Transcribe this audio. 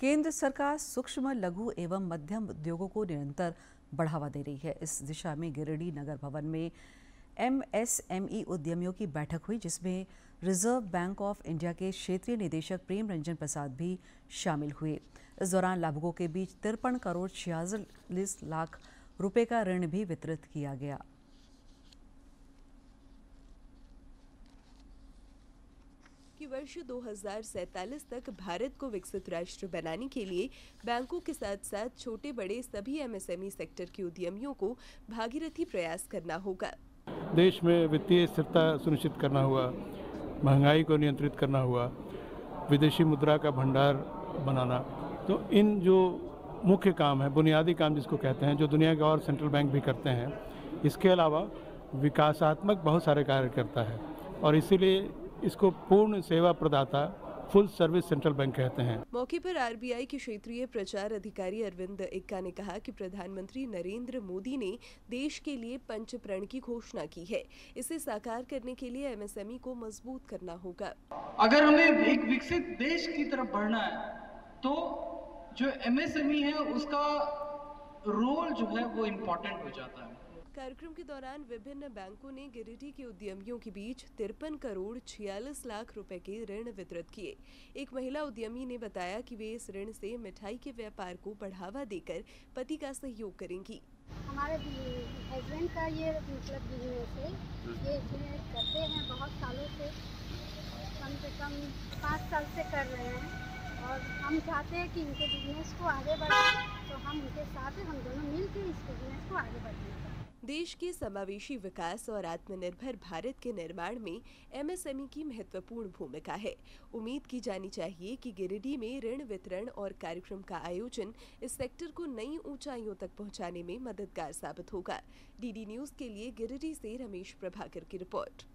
केंद्र सरकार सूक्ष्म, लघु एवं मध्यम उद्योगों को निरंतर बढ़ावा दे रही है। इस दिशा में गिरिडीह नगर भवन में MSME उद्यमियों की बैठक हुई, जिसमें रिजर्व बैंक ऑफ इंडिया के क्षेत्रीय निदेशक प्रेम रंजन प्रसाद भी शामिल हुए। इस दौरान लाभुकों के बीच 53 करोड़ 46 लाख रुपए का ऋण भी वितरित किया गया। कि वर्ष 2047 तक भारत को विकसित राष्ट्र बनाने के लिए बैंकों के साथ साथ छोटे बड़े सभी MSME सेक्टर के उद्यमियों को भागीरथी प्रयास करना होगा। देश में वित्तीय स्थिरता सुनिश्चित करना हुआ, महंगाई को नियंत्रित करना हुआ, विदेशी मुद्रा का भंडार बनाना, तो इन जो मुख्य काम है, बुनियादी काम जिसको कहते हैं, जो दुनिया के और सेंट्रल बैंक भी करते हैं, इसके अलावा विकासात्मक बहुत सारे कार्य करता है और इसीलिए इसको पूर्ण सेवा प्रदाता फुल सर्विस सेंट्रल बैंक कहते हैं। मौके पर RBI के क्षेत्रीय प्रचार अधिकारी अरविंद इक्का ने कहा कि प्रधानमंत्री नरेंद्र मोदी ने देश के लिए पंचप्रण की घोषणा की है। इसे साकार करने के लिए MSME को मजबूत करना होगा। अगर हमें एक विकसित देश की तरफ बढ़ना है तो जो MSME है उसका रोल जो है वो इम्पोर्टेंट हो जाता है। कार्यक्रम के दौरान विभिन्न बैंकों ने गिरिडीह के उद्यमियों के बीच 53 करोड़ 46 लाख रुपए के ऋण वितरित किए। एक महिला उद्यमी ने बताया कि वे इस ऋण से मिठाई के व्यापार को बढ़ावा देकर पति का सहयोग करेंगी। हमारे हस्बैंड का ये मतलब बिजनेस है, ये इसमें करते हैं बहुत सालों से, कम से कम 5 साल से कर रहे हैं और हम चाहते हैं कि इनके बिजनेस को आगे बढ़ाएं, तो हम उनके साथ हम दोनों मिलकर इस बिजनेस को आगे बढ़ाएं। देश के समावेशी विकास और आत्मनिर्भर भारत के निर्माण में MSME की महत्वपूर्ण भूमिका है। उम्मीद की जानी चाहिए कि गिरिडीह में ऋण वितरण और कार्यक्रम का आयोजन इस सेक्टर को नई ऊंचाइयों तक पहुंचाने में मददगार साबित होगा। DD न्यूज़ के लिए गिरिडीह से रमेश प्रभाकर की रिपोर्ट।